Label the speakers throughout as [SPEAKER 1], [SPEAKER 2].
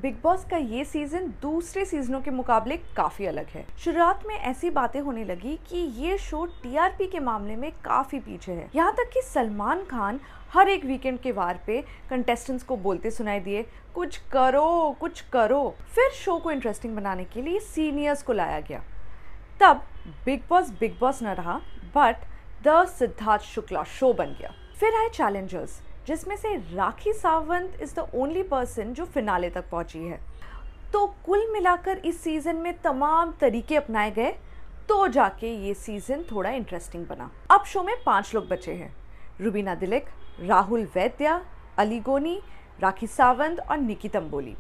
[SPEAKER 1] Big boss का ये season दूसरे सीजनों के मुकाबले काफी अलग है। शुरुआत में ऐसी बातें होने लगी कि ये शो टीआरपी के मामले में काफी पीछे है। यहाँ तक कि सलमान खान हर एक वीकेंड के वार पे कंटेस्टेंट्स को बोलते सुनाई दिए, कुछ करो कुछ करो। फिर शो को इंटरेस्टिंग बनाने के लिए सीनियर्स को लाया गया। तब बिग बॉस न रहा, but the Siddharth Shukla show बन गया। फिर आए चैलेंजर्स, जिसमें से Rakhi Sawant is the only person जो फिनाले तक पहुंची है। तो कुल मिलाकर इस सीजन में तमाम तरीके अपनाए गए, तो जाके ये सीजन थोड़ा इंटरेस्टिंग बना। अब शो में 5 लोग बचे हैं: रुबीना दिलीक, राहुल वैद्या, अली गोनी, राखी सावंत और निकी तंबोली।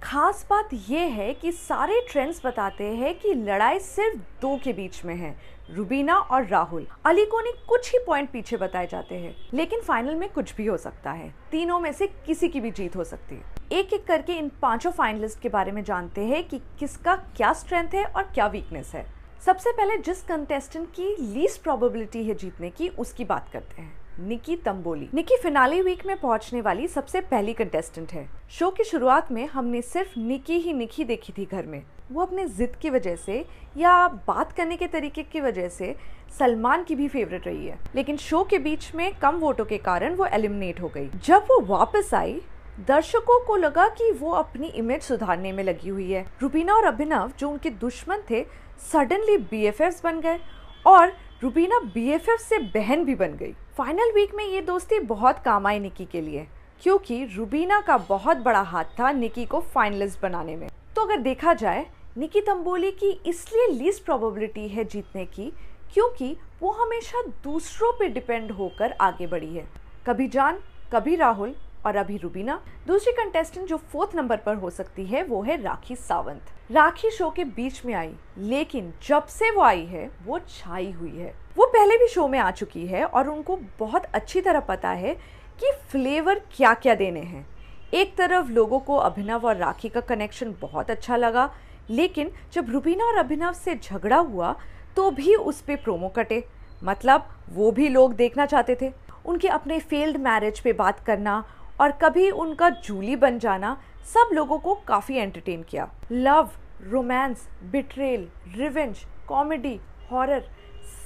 [SPEAKER 1] खास बात यह है कि सारे ट्रेंड्स बताते हैं कि लड़ाई सिर्फ 2 के बीच में है, रुबीना और राहुल। अली गोनी कुछ ही पॉइंट पीछे बताए जाते हैं, लेकिन फाइनल में कुछ भी हो सकता है। तीनों में से किसी की भी जीत हो सकती है। एक एक करके इन 5 फाइनलिस्ट के बारे में जानते हैं कि किसका क्या स्ट्रेंथ है और क्या वीकनेस है। सबसे पहले जिस कंटेस्टेंट की लीस्ट प्रोबेबिलिटी है जीतने की, उसकी बात करते हैं, निकी तंबोली। निकी फिनाले वीक में पहुंचने वाली सबसे पहली कंटेस्टेंट है। शो की शुरुआत में हमने सिर्फ निकी देखी थी घर में। वो अपने जिद की वजह से या बात करने के तरीके की वजह से सलमान की भी फेवरेट रही है, लेकिन शो के बीच में कम वोटों के कारण वो एलिमिनेट हो गई। जब वो वापस आई, दर्शकों को लगा कि वो अपनी इमेज सुधारने में लगी हुई है। रुबीना और अभिनव, जो उनके दुश्मन थे, सडनली बीएफएफ्स बन गए और रुबीना बीएफएफ से बहन भी बन गई। फाइनल वीक में ये दोस्ती बहुत काम आई निकी के लिए, क्योंकि रुबीना का बहुत बड़ा हाथ था निकी को फाइनलिस्ट बनाने में। तो अगर देखा जाए, निकी तंबोली की इसलिए लीस्ट प्रोबेबिलिटी है जीतने की, क्योंकि वो हमेशा दूसरों पे डिपेंड होकर आगे बढ़ी है। कभी जान, कभी राहुल और अभी रुबीना। दूसरी कंटेस्टेंट जो 4th नंबर पर हो सकती है वो है राखी सावंत। राखी शो के बीच में आई, लेकिन जब से वो आई है वो छाई हुई है। वो पहले भी शो में आ चुकी है और उनको बहुत अच्छी तरह पता है कि फ्लेवर क्या क्या देने हैं। एक तरफ लोगों को अभिनव और राखी का कनेक्शन बहुत अच्छा लगा, लेकिन जब रुबीना और अभिनव से झगड़ा हुआ तो भी उस पे प्रोमो कटे। मतलब वो भी लोग देखना चाहते थे। उनके अपने फेल्ड मैरिज पे बात करना और कभी उनका जूली बन जाना सब लोगों को काफ़ी एंटरटेन किया। Love, romance, betrayal, revenge, comedy, horror,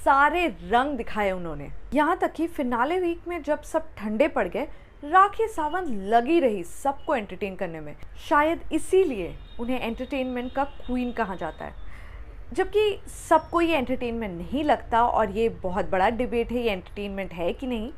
[SPEAKER 1] सारे रंग दिखाए उन्होंने। यहाँ तक कि फिनाले वीक में जब सब ठंडे पड़ गए, राखी सावंत लगी रही सबको एंटरटेन करने में। शायद इसीलिए उन्हें एंटरटेनमेंट का क्वीन कहा जाता है। जबकि सबको ये एंटरटेनमेंट नहीं लगता और ये बहुत बड़ा डिबेट है ये एंटरटेनमेंट है कि नहीं,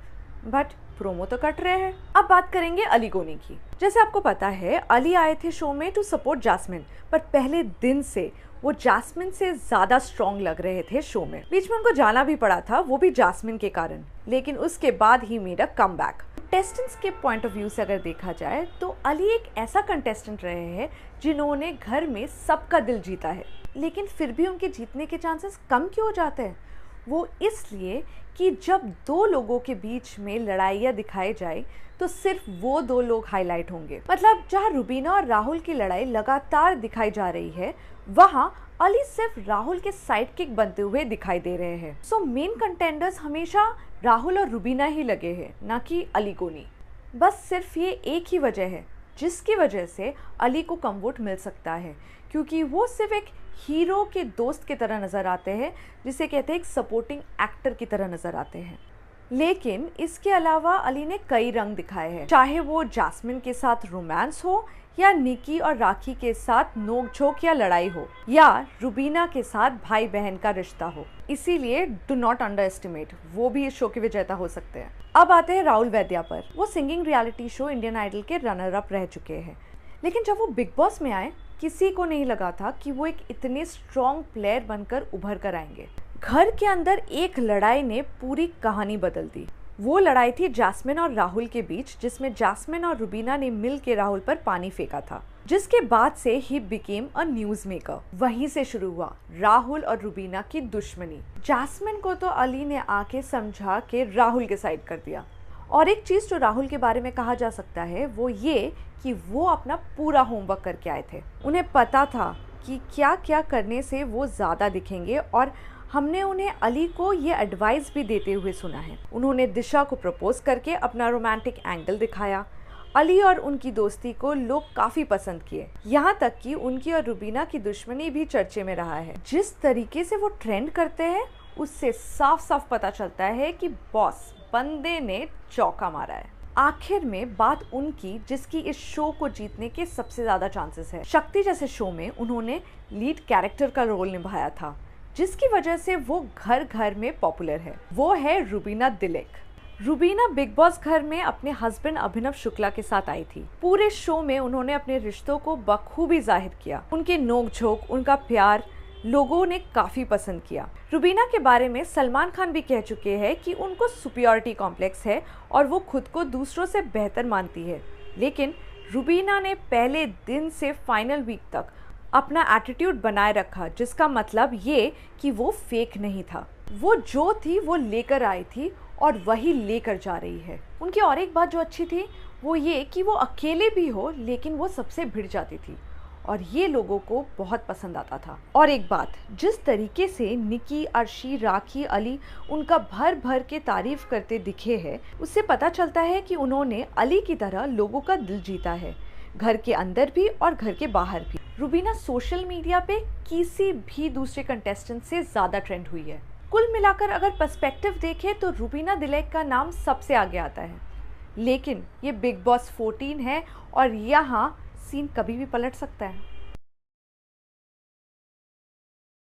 [SPEAKER 1] बट प्रोमो तो कट रहे हैं। अब बात करेंगे अली गोनी की। जैसे आपको पता है, अली आए थे शो में टू सपोर्ट जास्मिन, पर पहले दिन से वो जास्मिन से ज्यादा स्ट्रॉन्ग लग रहे थे शो में। बीच में उनको जाना भी पड़ा था, वो भी जास्मिन के कारण, लेकिन उसके बाद he made a comeback. Contestants के पॉइंट ऑफ व्यू से अगर देखा जाए तो अली एक ऐसा कंटेस्टेंट रहे हैं जिन्होंने घर में सबका दिल जीता है, लेकिन फिर भी उनके जीतने के चांसेस कम क्यों हो जाते हैं? वो इसलिए कि जब 2 लोगों के बीच में लड़ाइयाँ दिखाई जाए तो सिर्फ वो 2 लोग हाईलाइट होंगे। मतलब जहाँ रुबीना और राहुल की लड़ाई लगातार दिखाई जा रही है, वहाँ अली सिर्फ राहुल के साइड किक बनते हुए दिखाई दे रहे हैं। सो मेन कंटेंडर्स हमेशा राहुल और रुबीना ही लगे हैं, ना कि अली गोनी। बस सिर्फ ये एक ही वजह है जिसकी वजह से अली को कम वोट मिल सकता है, क्योंकि वो सिर्फ एक हीरो के दोस्त की तरह नज़र आते हैं, जिसे कहते हैं एक सपोर्टिंग एक्टर की तरह नज़र आते हैं। लेकिन इसके अलावा अली ने कई रंग दिखाए हैं, चाहे वो जास्मिन के साथ रोमांस हो, या निकी और राखी के साथ नोक-झोंक या लड़ाई हो, या रुबीना के साथ भाई बहन का रिश्ता हो। इसीलिए डू नॉट अंडर एस्टिमेट, वो भी इस शो के विजेता हो सकते हैं। अब आते हैं राहुल वैद्या पर। वो singing reality show Indian Idol के रनर अप रह चुके हैं, लेकिन जब वो बिग बॉस में आए, किसी को नहीं लगा था कि वो एक इतने स्ट्रॉन्ग प्लेयर बनकर उभर कर आएंगे। घर के अंदर एक लड़ाई ने पूरी कहानी बदल दी। वो लड़ाई थी जास्मिन और राहुल के बीच, जिसमें जास्मिन और रुबीना ने मिल के राहुल पर पानी फेंका था, जिसके बाद से he became a news maker. वहीं से शुरू हुआ राहुल और रुबीना की दुश्मनी। जास्मिन को तो अली ने आके समझा के राहुल के साइड कर दिया। और एक चीज़ जो राहुल के बारे में कहा जा सकता है वो ये कि वो अपना पूरा होमवर्क करके आए थे। उन्हें पता था कि क्या क्या करने से वो ज़्यादा दिखेंगे, और हमने उन्हें अली को ये एडवाइस भी देते हुए सुना है। उन्होंने दिशा को प्रपोज करके अपना रोमांटिक एंगल दिखाया। अली और उनकी दोस्ती को लोग काफी पसंद किए, यहाँ तक कि उनकी और रुबीना की दुश्मनी भी चर्चे में रहा है। जिस तरीके से वो ट्रेंड करते हैं उससे साफ साफ पता चलता है कि बॉस बंदे ने चौका मारा है। आखिर में बात उनकी जिसकी इस शो को जीतने के सबसे ज्यादा चांसेस है। शक्ति जैसे शो में उन्होंने लीड कैरेक्टर का रोल निभाया था, जिसकी वजह से वो घर घर में पॉपुलर है। वो है रुबीना दिलेक। रुबीना बिग बॉस घर में अपने हस्बैंड अभिनव शुक्ला के साथ आई थी। पूरे शो में उन्होंने अपने रिश्तों को बखूबी जाहिर किया। उनके नोक-झोंक, उनका प्यार लोगों ने काफी पसंद किया। रुबीना के बारे में सलमान खान भी कह चुके हैं कि उनको सुपीरियरिटी कॉम्प्लेक्स है और वो खुद को दूसरों से बेहतर मानती है। लेकिन रुबीना ने पहले दिन से फाइनल वीक तक अपना एटीट्यूड बनाए रखा, जिसका मतलब ये कि वो फेक नहीं था। वो जो थी वो लेकर आई थी और वही लेकर जा रही है। उनकी और एक बात जो अच्छी थी वो ये कि वो अकेले भी हो लेकिन वो सबसे भिड़ जाती थी और ये लोगों को बहुत पसंद आता था। और एक बात, जिस तरीके से निकी, अर्शी, राखी, अली उनका भर भर के तारीफ करते दिखे हैं, उससे पता चलता है कि उन्होंने अली की तरह लोगों का दिल जीता है, घर के अंदर भी और घर के बाहर भी। रुबीना सोशल मीडिया पे किसी भी दूसरे कंटेस्टेंट से ज़्यादा ट्रेंड हुई है। कुल मिलाकर अगर पर्सपेक्टिव देखें तो रुबीना दिलेक का नाम सबसे आगे आता है। लेकिन ये बिग बॉस 14 है और यहाँ सीन कभी भी पलट सकता है।